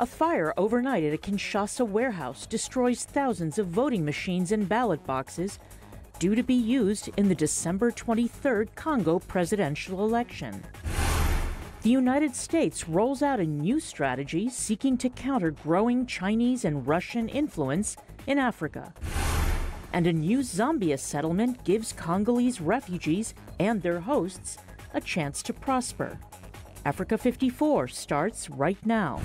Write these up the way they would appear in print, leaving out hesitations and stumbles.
A fire overnight at a Kinshasa warehouse destroys thousands of voting machines and ballot boxes due to be used in the December 23rd Congo presidential election. The United States rolls out a new strategy seeking to counter growing Chinese and Russian influence in Africa. And a new Zambia settlement gives Congolese refugees and their hosts a chance to prosper. Africa 54 starts right now.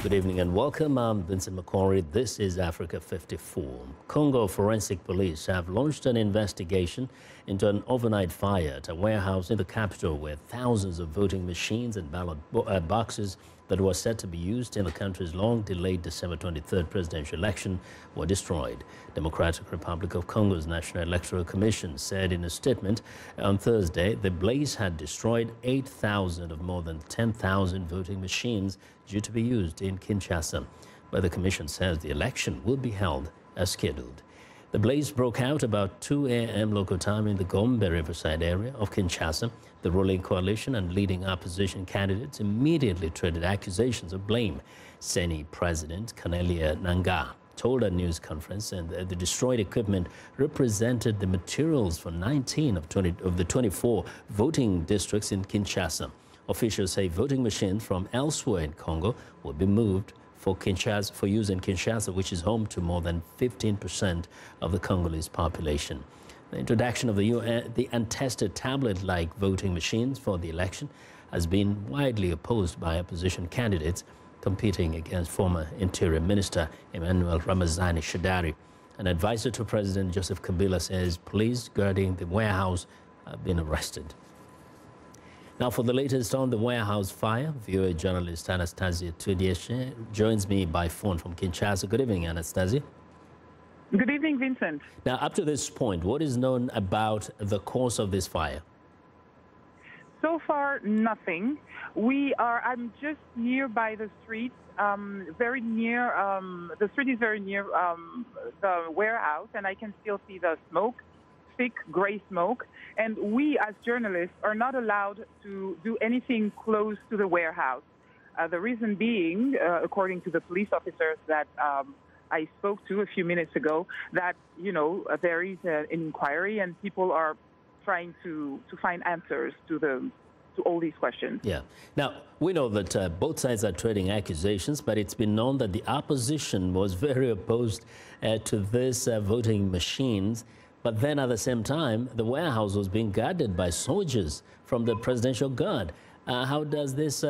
Good evening and welcome. I'm Vincent McCory. This is Africa 54. Congo Forensic Police have launched an investigation into an overnight fire at a warehouse in the capital where thousands of voting machines and ballot boxes that were set to be used in the country's long-delayed December 23rd presidential election were destroyed. Democratic Republic of Congo's National Electoral Commission said in a statement on Thursday the blaze had destroyed 8,000 of more than 10,000 voting machines due to be used in Kinshasa. But the commission says the election will be held as scheduled. The blaze broke out about 2 a.m. local time in the Gombe Riverside area of Kinshasa. The ruling coalition and leading opposition candidates immediately traded accusations of blame. CENI President Cornelia Nangaa told a news conference and the destroyed equipment represented the materials for 19 of the 24 voting districts in Kinshasa. Officials say voting machines from elsewhere in Congo will be moved for use in Kinshasa, which is home to more than 15% of the Congolese population. The introduction of the untested tablet-like voting machines for the election has been widely opposed by opposition candidates competing against former Interior Minister Emmanuel Ramazani Shadary. An advisor to President Joseph Kabila says police guarding the warehouse have been arrested. Now, for the latest on the warehouse fire, VOA journalist Anastasia Tudieshe joins me by phone from Kinshasa. Good evening, Anastasia. Good evening, Vincent. Now, up to this point, what is known about the cause of this fire? So far, nothing. I'm just nearby the street, very near, the street is very near the warehouse, and I can still see the smoke. Thick gray smoke, and we as journalists are not allowed to do anything close to the warehouse. The reason being, according to the police officers that I spoke to a few minutes ago, that there is an inquiry and people are trying to find answers to all these questions. Yeah. Now, we know that both sides are trading accusations, but it's been known that the opposition was very opposed to this voting machines. But then at the same time, the warehouse was being guarded by soldiers from the Presidential Guard. How does this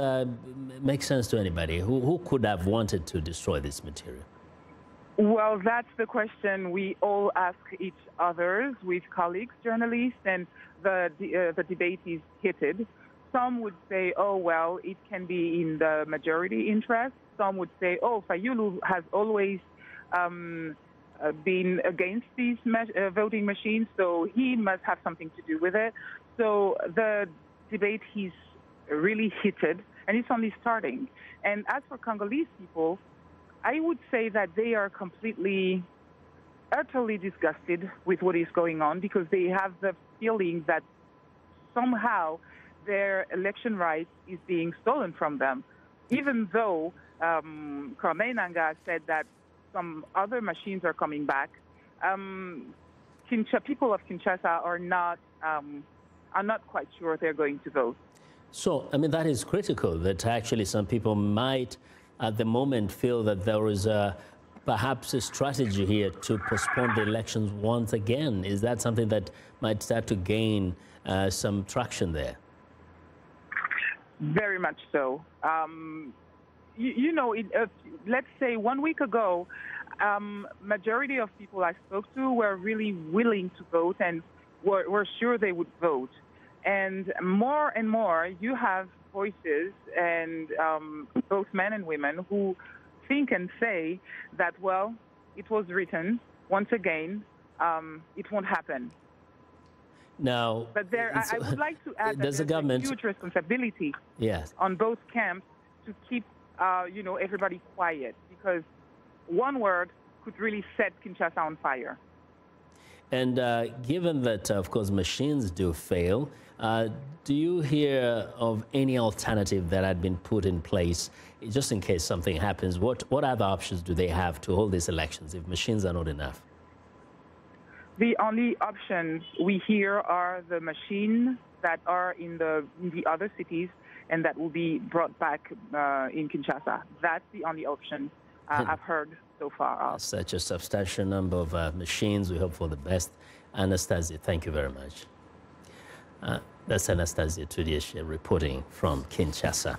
make sense to anybody? Who could have wanted to destroy this material? Well, that's the question we all ask each other with colleagues, journalists, and the debate is heated. Some would say, oh, well, it can be in the majority interest. Some would say, oh, Fayulu has always been against these voting machines, so he must have something to do with it. So the debate is really heated, and it's only starting. And as for Congolese people, I would say that they are completely, utterly disgusted with what is going on because they have the feeling that somehow their election rights is being stolen from them, even though Corneille Nangaa said that some other machines are coming back. People of Kinshasa are not quite sure they're going to vote. So, I mean, that is critical, that actually some people might at the moment feel that there is perhaps a strategy here to postpone the elections once again. Is that something that might start to gain some traction there? Very much so. Let's say 1 week ago, majority of people I spoke to were really willing to vote and were sure they would vote. And more, you have voices and both men and women who think and say that, well, it was written, once again, it won't happen. Now, but I would like to add that there's a huge responsibility on both camps to keep everybody quiet, because one word could really set Kinshasa on fire. And given that, of course, machines do fail, do you hear of any alternative that had been put in place just in case something happens? What other options do they have to hold these elections if machines are not enough? The only options we hear are the machines that are in the other cities and that will be brought back in Kinshasa. That's the only option I've heard so far of. Such a substantial number of machines. We hope for the best. Anastasia, thank you very much. That's Anastasia Tudieshe reporting from Kinshasa.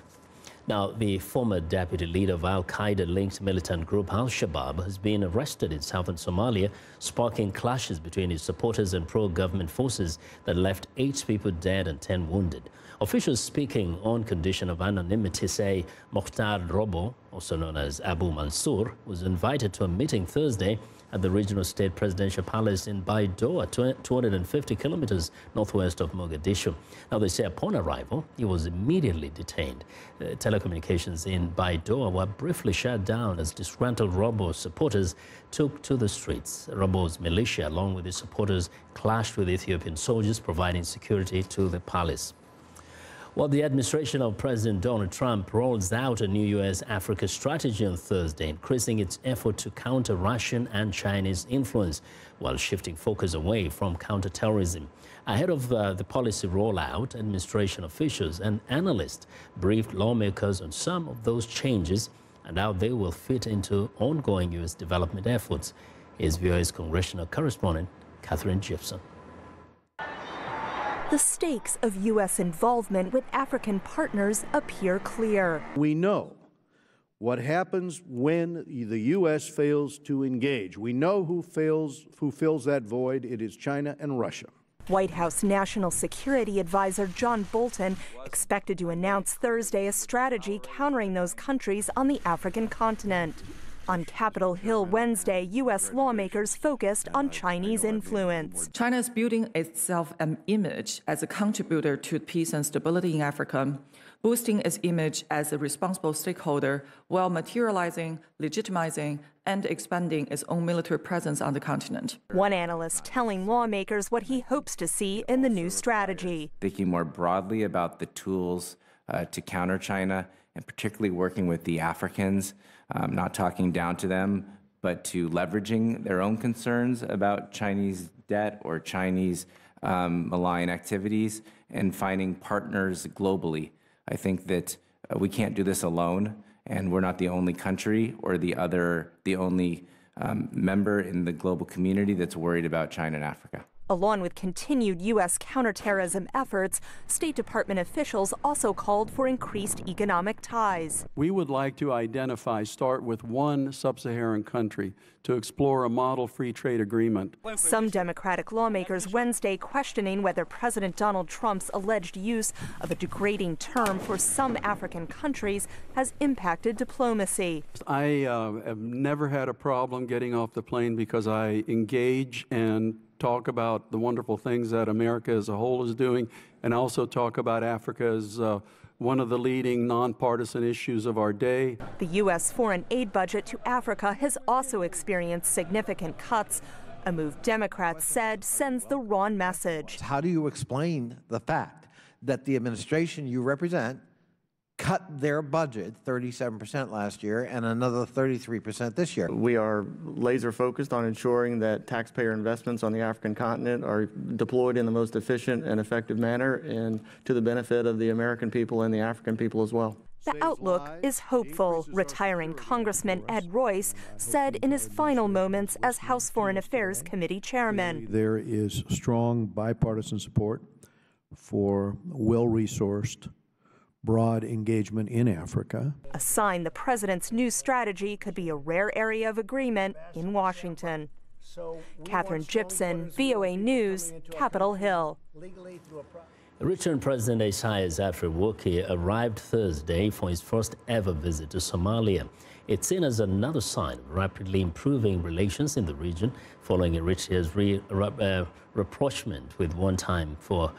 Now, the former deputy leader of Al-Qaeda-linked militant group Al-Shabaab has been arrested in southern Somalia, sparking clashes between his supporters and pro-government forces that left 8 people dead and 10 wounded. Officials speaking on condition of anonymity say Mokhtar Robo, also known as Abu Mansour, was invited to a meeting Thursday at the regional state presidential palace in Baidoa, 250 kilometers northwest of Mogadishu. Now, they say upon arrival, he was immediately detained. Telecommunications in Baidoa were briefly shut down as disgruntled Robo's supporters took to the streets. Robo's militia, along with his supporters, clashed with Ethiopian soldiers, providing security to the palace. Well, the administration of President Donald Trump rolls out a new U.S.-Africa strategy on Thursday, increasing its effort to counter Russian and Chinese influence while shifting focus away from counterterrorism. Ahead of the policy rollout, administration officials and analysts briefed lawmakers on some of those changes and how they will fit into ongoing U.S. development efforts. Here's VOA's congressional correspondent, Catherine Gibson. The stakes of U.S. involvement with African partners appear clear. We know what happens when the U.S. fails to engage. We know who fills that void. It is China and Russia. White House National Security Advisor John Bolton expected to announce Thursday a strategy countering those countries on the African continent. On Capitol Hill Wednesday, U.S. lawmakers focused on Chinese influence. China is building itself an image as a contributor to peace and stability in Africa, boosting its image as a responsible stakeholder while materializing, legitimizing, and expanding its own military presence on the continent. One analyst telling lawmakers what he hopes to see in the new strategy. Thinking more broadly about the tools to counter China, and particularly working with the Africans, not talking down to them, but to leveraging their own concerns about Chinese debt or Chinese malign activities and finding partners globally. I think that we can't do this alone, and we're not the only country or the only member in the global community that's worried about China and Africa. Along with continued U.S. counterterrorism efforts, State Department officials also called for increased economic ties. We would like to start with one sub-Saharan country to explore a model free trade agreement. Some Democratic lawmakers Wednesday questioning whether President Donald Trump's alleged use of a degrading term for some African countries has impacted diplomacy. I have never had a problem getting off the plane because I engage and talk about the wonderful things that America as a whole is doing, and also talk about Africa as one of the leading nonpartisan issues of our day. The U.S. foreign aid budget to Africa has also experienced significant cuts, a move Democrats said sends the wrong message. How do you explain the fact that the administration you represent cut their budget 37% last year and another 33% this year? We are laser focused on ensuring that taxpayer investments on the African continent are deployed in the most efficient and effective manner and to the benefit of the American people and the African people as well. The outlook is hopeful. Retiring Congressman Ed Royce said in his final moments as House Foreign Affairs Committee chairman. There is strong bipartisan support for well-resourced, broad engagement in Africa. A sign the president's new strategy could be a rare area of agreement in Washington. Catherine Gibson, VOA News, Capitol Hill. Eritrean President Isaias Afwerki arrived Thursday for his first ever visit to Somalia. It's seen as another sign of rapidly improving relations in the region following Eritrea's rapprochement with one-time for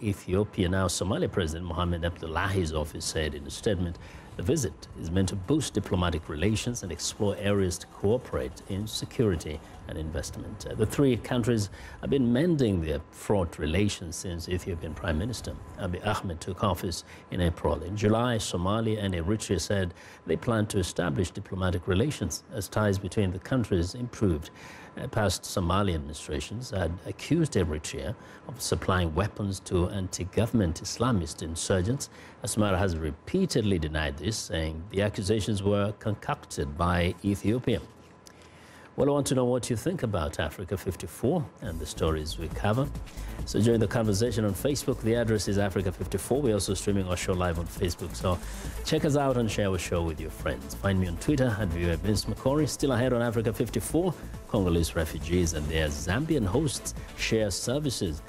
Ethiopia. Now, Somalia President Mohamed Abdullahi's office said in a statement The visit is meant to boost diplomatic relations and explore areas to cooperate in security and investment. The three countries have been mending their fraught relations since Ethiopian Prime Minister Abiy Ahmed took office in April. In July, Somalia and Eritrea said they plan to establish diplomatic relations as ties between the countries improved. Past Somali administrations had accused Eritrea of supplying weapons to anti-government Islamist insurgents. Asmara has repeatedly denied this, saying the accusations were concocted by Ethiopia. Well, I want to know what you think about Africa 54 and the stories we cover. So join the conversation on Facebook. The address is Africa 54. We're also streaming our show live on Facebook. So check us out and share our show with your friends. Find me on Twitter at Vince McCory. Still ahead on Africa 54, Congolese refugees and their Zambian hosts share services.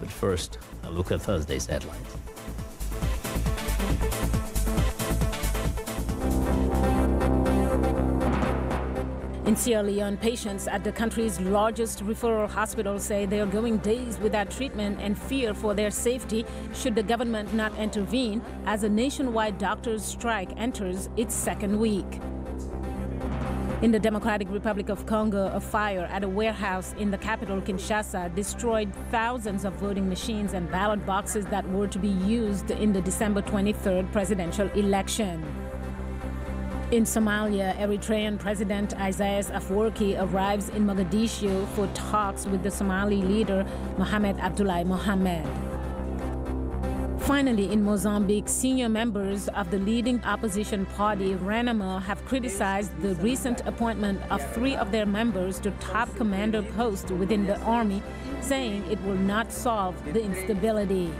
But first, a look at Thursday's headlines. In Sierra Leone, patients at the country's largest referral hospital say they are going days without treatment and fear for their safety should the government not intervene as a nationwide doctors' strike enters its second week. In the Democratic Republic of Congo, a fire at a warehouse in the capital, Kinshasa, destroyed thousands of voting machines and ballot boxes that were to be used in the December 23rd presidential election. In Somalia, Eritrean President Isaias Afwerki arrives in Mogadishu for talks with the Somali leader Mohamed Abdullahi Mohamed. Finally, in Mozambique, senior members of the leading opposition party, Renamo, have criticized the recent appointment of 3 of their members to top commander posts within the army, saying it will not solve the instability.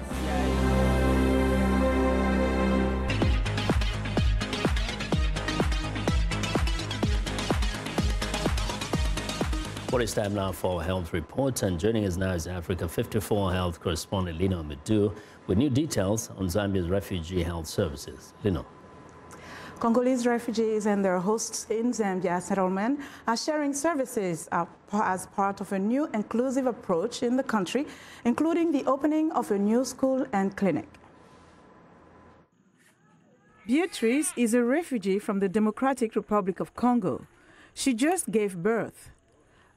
Well, it's time now for a health report, and joining us now is Africa 54 health correspondent Lino Medu with new details on Zambia's refugee health services. Lino. Congolese refugees and their hosts in Zambia settlement are sharing services as part of a new inclusive approach in the country, including the opening of a new school and clinic. Beatrice is a refugee from the Democratic Republic of Congo. She just gave birth.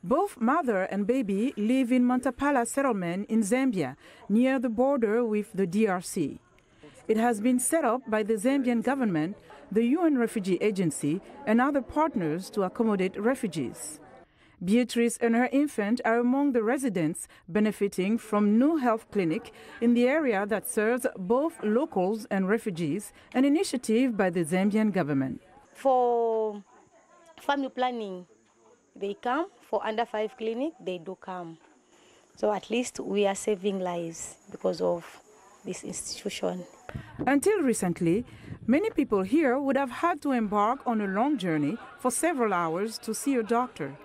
Both mother and baby live in Mantapala settlement in Zambia, near the border with the DRC. It has been set up by the Zambian government, the UN Refugee Agency, and other partners to accommodate refugees. Beatrice and her infant are among the residents benefiting from new health clinic in the area that serves both locals and refugees, an initiative by the Zambian government. For family planning, they come. For under 5 clinic, they do come. So at least we are saving lives because of this institution. Until recently, many people here would have had to embark on a long journey for several hours to see a doctor.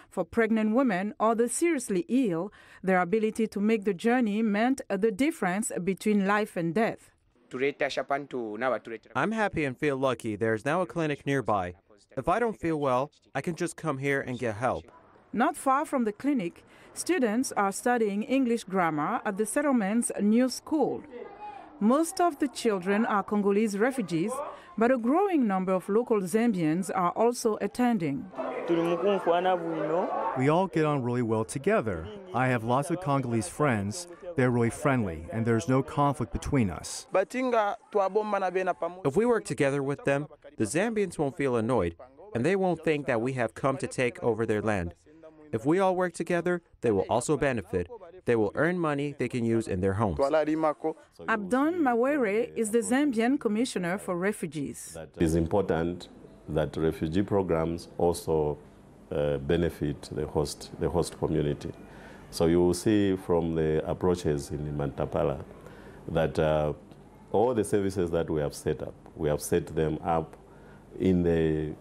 For pregnant women or the seriously ill, their ability to make the journey meant the difference between life and death. I'm happy and feel lucky there's now a clinic nearby. If I don't feel well, I can just come here and get help. Not far from the clinic, students are studying English grammar at the settlement's new school. Most of the children are Congolese refugees, but a growing number of local Zambians are also attending. We all get on really well together. I have lots of Congolese friends. They're really friendly, and there's no conflict between us. If we work together with them, the Zambians won't feel annoyed, and they won't think that we have come to take over their land. If we all work together, they will also benefit. They will earn money they can use in their homes. Abdon Mawere is the Zambian Commissioner for Refugees. It is important that refugee programs also benefit the host community. So you will see from the approaches in Mantapala that all the services that we have set them up in the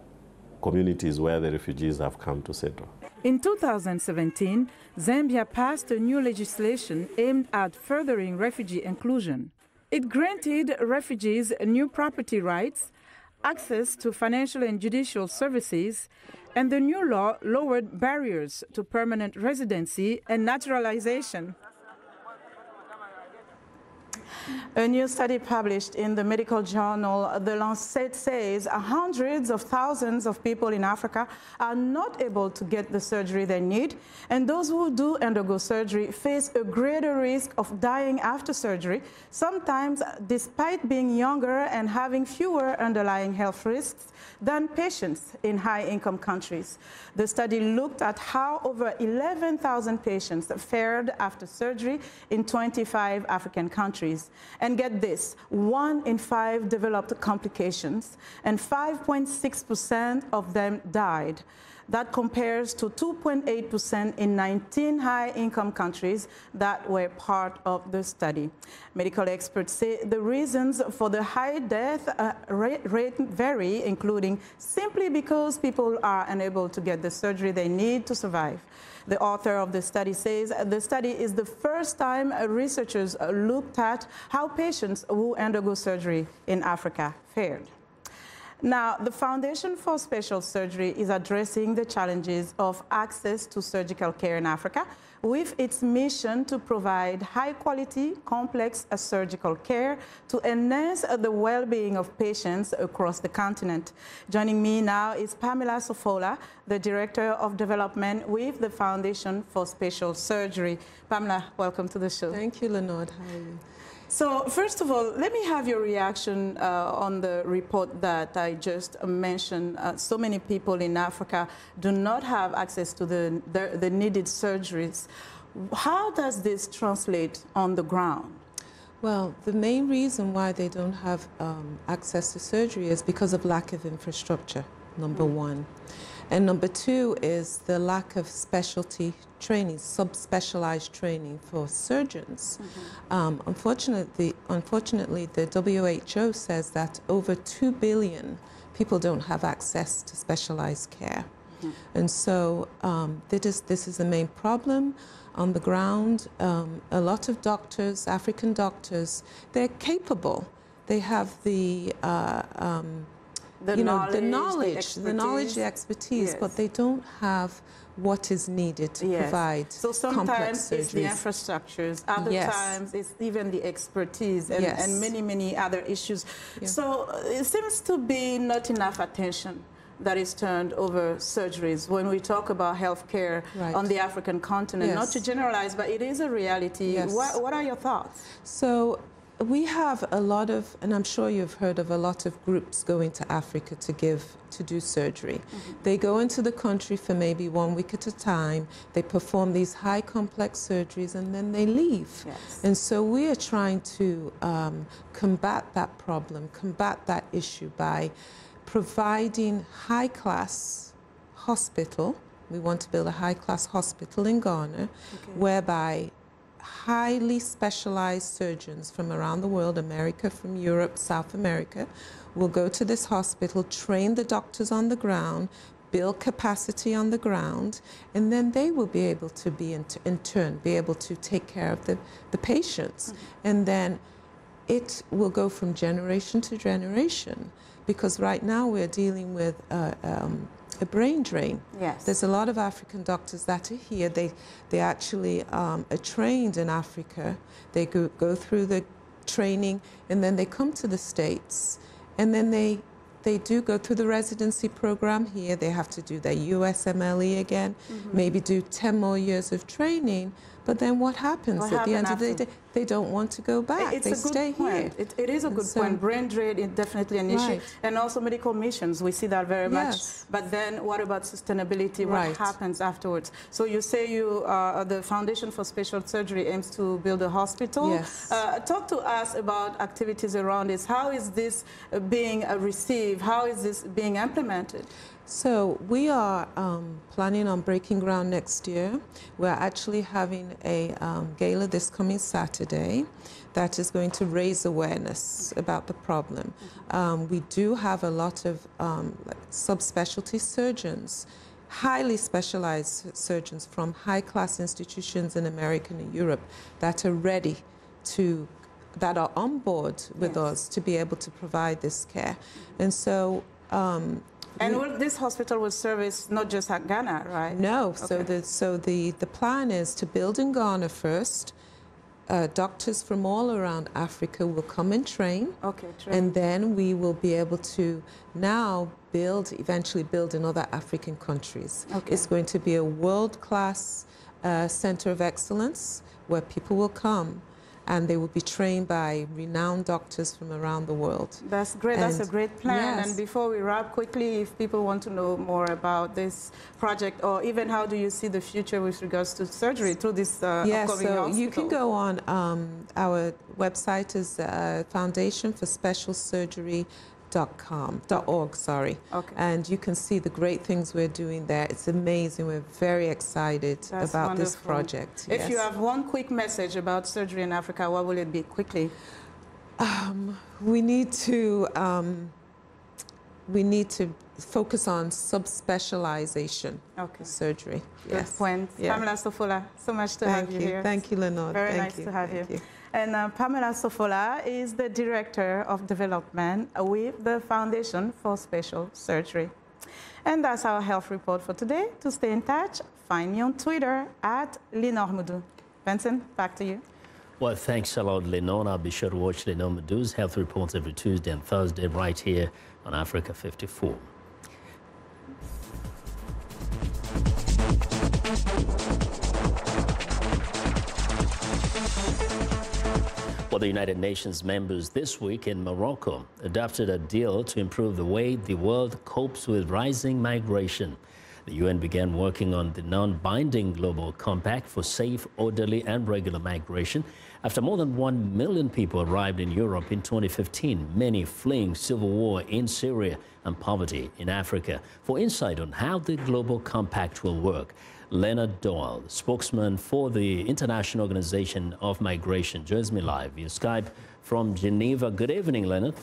communities where the refugees have come to settle. In 2017, Zambia passed a new legislation aimed at furthering refugee inclusion. It granted refugees new property rights, access to financial and judicial services, and the new law lowered barriers to permanent residency and naturalization. A new study published in the medical journal The Lancet says hundreds of thousands of people in Africa are not able to get the surgery they need, and those who do undergo surgery face a greater risk of dying after surgery, sometimes despite being younger and having fewer underlying health risks than patients in high-income countries. The study looked at how over 11,000 patients fared after surgery in 25 African countries. And get this, 1 in 5 developed complications, and 5.6% of them died. That compares to 2.8% in 19 high-income countries that were part of the study. Medical experts say the reasons for the high death rate vary, including simply because people are unable to get the surgery they need to survive. The author of the study says the study is the first time researchers looked at how patients who undergo surgery in Africa fared. Now, the Foundation for Special Surgery is addressing the challenges of access to surgical care in Africa with its mission to provide high-quality, complex surgical care to enhance the well-being of patients across the continent. Joining me now is Pamela Sofola, the Director of Development with the Foundation for Special Surgery. Pamela, welcome to the show. Thank you, Lenore. How are you? So first of all, let me have your reaction on the report that I just mentioned. So many people in Africa do not have access to the needed surgeries. How does this translate on the ground? Well, the main reason why they don't have access to surgery is because of lack of infrastructure, number one. And number two is the lack of specialty training, subspecialized training for surgeons. Unfortunately, the WHO says that over 2 billion people don't have access to specialized care. And so this is the main problem on the ground. A lot of doctors, African doctors, they're capable. They have the knowledge, the expertise, but they don't have what is needed to provide so sometimes it's the infrastructures, other times it's even the expertise and many other issues. So it seems to be not enough attention that is turned over surgeries when we talk about healthcare on the African continent. Not to generalize, but it is a reality. What are your thoughts? So we have a lot of, and I'm sure you've heard of a lot of groups going to Africa to do surgery. They go into the country for maybe 1 week at a time. They perform these high complex surgeries and then they leave. And so we are trying to combat that problem, combat that issue by providing high-class hospital. We want to build a high-class hospital in Ghana, whereby highly specialized surgeons from around the world, America, from Europe, South America, will go to this hospital, train the doctors on the ground, build capacity on the ground, and then they will be able to be, in turn, be able to take care of the patients. And then it will go from generation to generation, because right now we're dealing with a brain drain. There's a lot of African doctors that are here. They actually are trained in Africa. They go through the training, and then they come to the States, and then they do go through the residency program here. They have to do their USMLE again, maybe do 10 more years of training. But then what happens at the end of the day? They don't want to go back. They stay here. It is a good point. Brain drain is definitely an issue. And also medical missions. We see that very much. But then what about sustainability? What happens afterwards? So you say the Foundation for Special Surgery aims to build a hospital. Talk to us about activities around this. How is this being received? How is this being implemented? So we are planning on breaking ground next year. We're actually having a gala this coming Saturday that is going to raise awareness about the problem. We do have a lot of subspecialty surgeons, highly specialized surgeons from high-class institutions in America and Europe that are ready to, that are on board with us to be able to provide this care. And so and this hospital will service not just Ghana, right? No. So the plan is to build in Ghana first, doctors from all around Africa will come and train. Okay, and then we will be able to now eventually build in other African countries. Okay. It's going to be a world-class center of excellence where people will come and they will be trained by renowned doctors from around the world. That's great. That's a great plan. Yes. And before we wrap, quickly, if people want to know more about this project, or even how do you see the future with regards to surgery through this upcoming hospital? You can go on our website is foundationforspecialsurgery.org, Okay. and you can see the great things we're doing there. It's amazing. We're very excited That's about this wonderful. project. If Yes. you have one quick message about surgery in Africa, what will it be quickly? We need to focus on subspecialization surgery. Good Yes. point. Yeah. Pamela Sofola, so much to have you here. Thank you, Lenore. Very Thank nice you. to have Thank you. And Pamela Sofola is the Director of Development with the Foundation for Special Surgery. And that's our health report for today. To stay in touch, find me on Twitter at Lenore Moudou. Benson, back to you. Well, thanks a lot, Lenore. I'll be sure to watch Lenore Moudou's health reports every Tuesday and Thursday right here on Africa 54. Well, the United Nations members this week in Morocco adopted a deal to improve the way the world copes with rising migration. The UN began working on the non-binding global compact for safe, orderly and regular migration after more than 1 million people arrived in Europe in 2015, many fleeing civil war in Syria and poverty in Africa. For insight on how the global compact will work, Leonard Doyle, spokesman for the International Organization of Migration, joins me live via Skype from Geneva. Good evening, Leonard.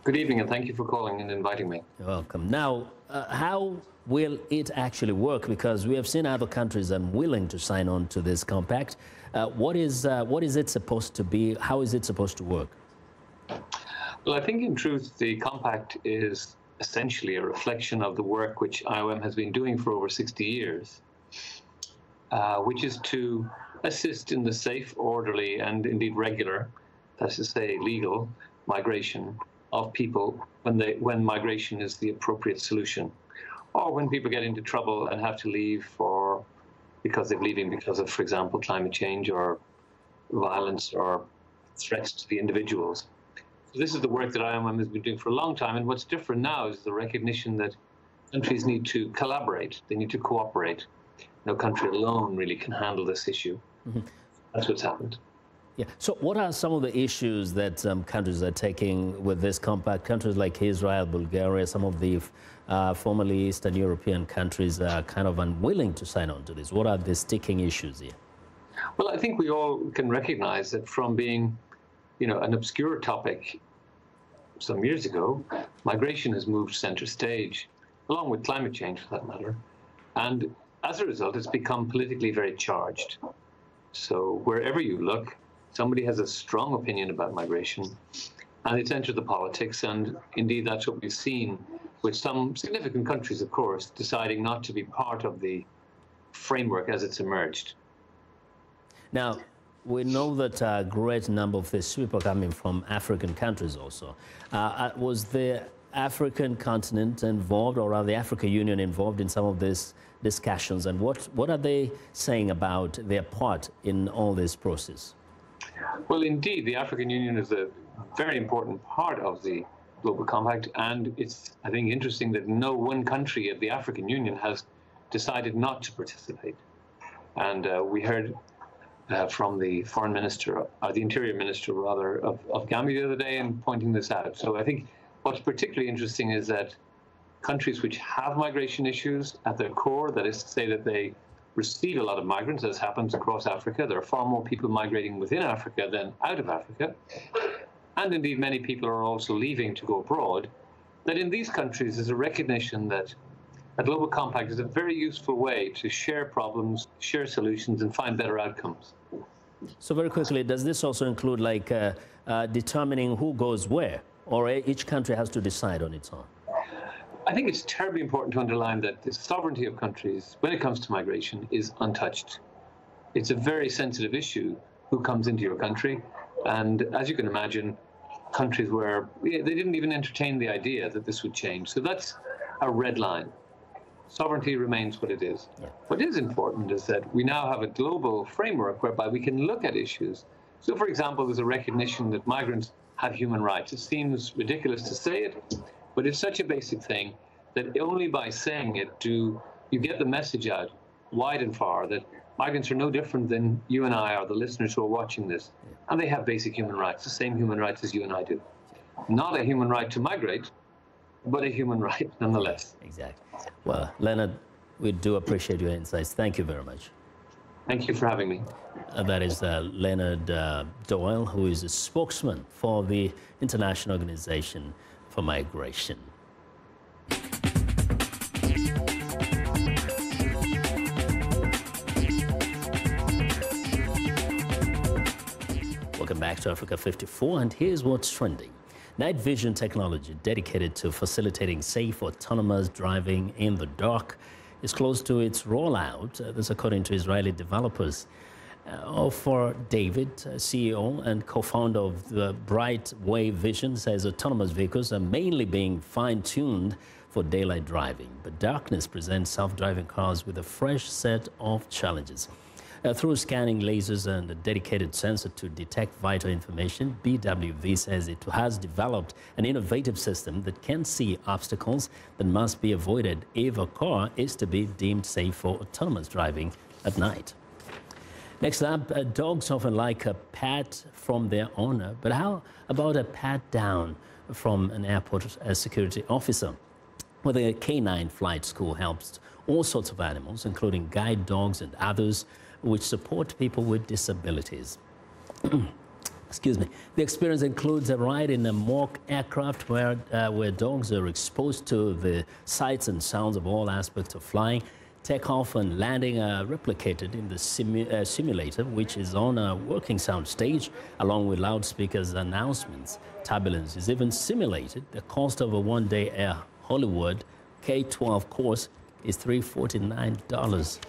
Good evening, and thank you for calling and inviting me. You're welcome. Now, how will it actually work? Because we have seen other countries unwilling to sign on to this compact. What is it supposed to be? How is it supposed to work? Well, I think in truth, the compact is essentially a reflection of the work which IOM has been doing for over 60 years, which is to assist in the safe, orderly, and indeed regular, that's to say legal, migration of people when migration is the appropriate solution, or when people get into trouble and have to leave because they're leaving because of, for example, climate change or violence or threats to the individuals. So this is the work that IOM has been doing for a long time, and what's different now is the recognition that countries need to collaborate, they need to cooperate. No country alone really can handle this issue. Mm-hmm. That's what's happened. Yeah. So what are some of the issues that countries are taking with this compact? Countries like Israel, Bulgaria, some of the formerly Eastern European countries are kind of unwilling to sign on to this. What are the sticking issues here? Well, I think we all can recognize that from being, an obscure topic some years ago, migration has moved center stage, along with climate change for that matter. And as a result, it's become politically very charged. So wherever you look, somebody has a strong opinion about migration, and it's entered the politics, and indeed that's what we've seen with some significant countries, of course, deciding not to be part of the framework as it's emerged. Now, we know that a great number of these people are coming from African countries also. Was the African continent involved, or are the African Union involved in some of these discussions, and what are they saying about their part in all this process? Well, indeed, the African Union is a very important part of the Global Compact, and it's, I think, interesting that no one country of the African Union has decided not to participate. And we heard from the Foreign Minister, the Interior Minister, rather, of Gambia the other day, and pointing this out. So I think what's particularly interesting is that countries which have migration issues at their core, that is to say that they receive a lot of migrants, as happens across Africa. There are far more people migrating within Africa than out of Africa. And indeed, many people are also leaving to go abroad. That in these countries is a recognition that a global compact is a very useful way to share problems, share solutions, and find better outcomes. So very quickly, does this also include like determining who goes where, or each country has to decide on its own? I think it's terribly important to underline that the sovereignty of countries, when it comes to migration, is untouched. It's a very sensitive issue. who comes into your country. And as you can imagine, countries where they didn't even entertain the idea that this would change. So that's a red line. Sovereignty remains what it is. Yeah. What is important is that we now have a global framework whereby we can look at issues. So, for example, there's a recognition that migrants have human rights. It seems ridiculous to say it, but it's such a basic thing that only by saying it do you get the message out wide and far that migrants are no different than you and I or the listeners who are watching this. And they have basic human rights, the same human rights as you and I do. Not a human right to migrate, but a human right nonetheless. Exactly. Well, Leonard, we do appreciate your insights. Thank you very much. Thank you for having me. That is Leonard Doyle, who is a spokesman for the International Organization for Migration. Welcome back to Africa 54, and here's what's trending. Night vision technology dedicated to facilitating safe autonomous driving in the dark is close to its rollout. This according to Israeli developers. For David, CEO and co-founder of the Bright Wave Vision, says autonomous vehicles are mainly being fine-tuned for daylight driving. But darkness presents self-driving cars with a fresh set of challenges. Through scanning lasers and a dedicated sensor to detect vital information, BWV says it has developed an innovative system that can see obstacles that must be avoided if a car is to be deemed safe for autonomous driving at night. Next up, dogs often like a pat from their owner, but how about a pat down from an airport security officer? Well, the K9 Flight School helps all sorts of animals, including guide dogs and others, which support people with disabilities. Excuse me. The experience includes a ride in a mock aircraft where dogs are exposed to the sights and sounds of all aspects of flying. Takeoff and landing are replicated in the simulator, which is on a working sound stage, along with loudspeakers announcements. Turbulence is even simulated. The cost of a one-day Air Hollywood K-12 course is $349.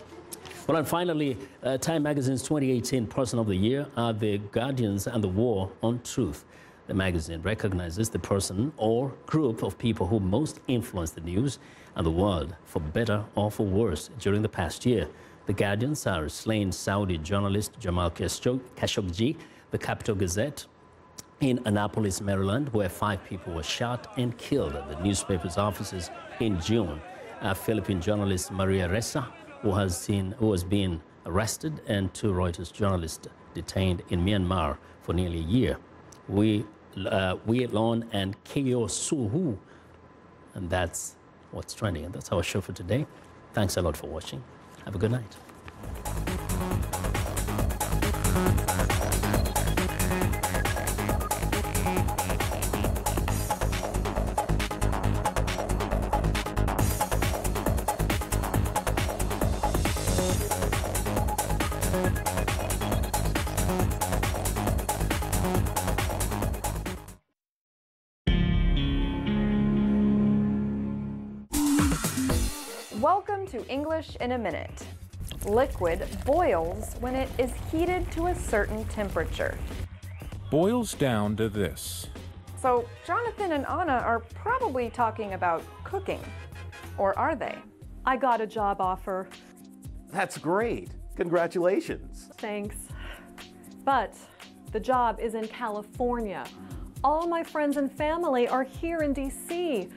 Well, and finally, Time Magazine's 2018 Person of the Year are the Guardians and the War on Truth. The magazine recognizes the person or group of people who most influenced the news and the world, for better or for worse, during the past year. The Guardians are slain Saudi journalist Jamal Khashoggi, the Capital Gazette in Annapolis, Maryland, where 5 people were shot and killed at the newspaper's offices in June. Philippine journalist Maria Ressa, who has been arrested, and 2 Reuters journalists detained in Myanmar for nearly a year. Wee Lon and Keo Suhu. And that's what's trending. And that's our show for today. Thanks a lot for watching. Have a good night. Welcome to English in a Minute. Liquid boils when it is heated to a certain temperature. Boils down to this. So Jonathan and Anna are probably talking about cooking. Or are they? I got a job offer. That's great. Congratulations. Thanks. But the job is in California. All my friends and family are here in D.C.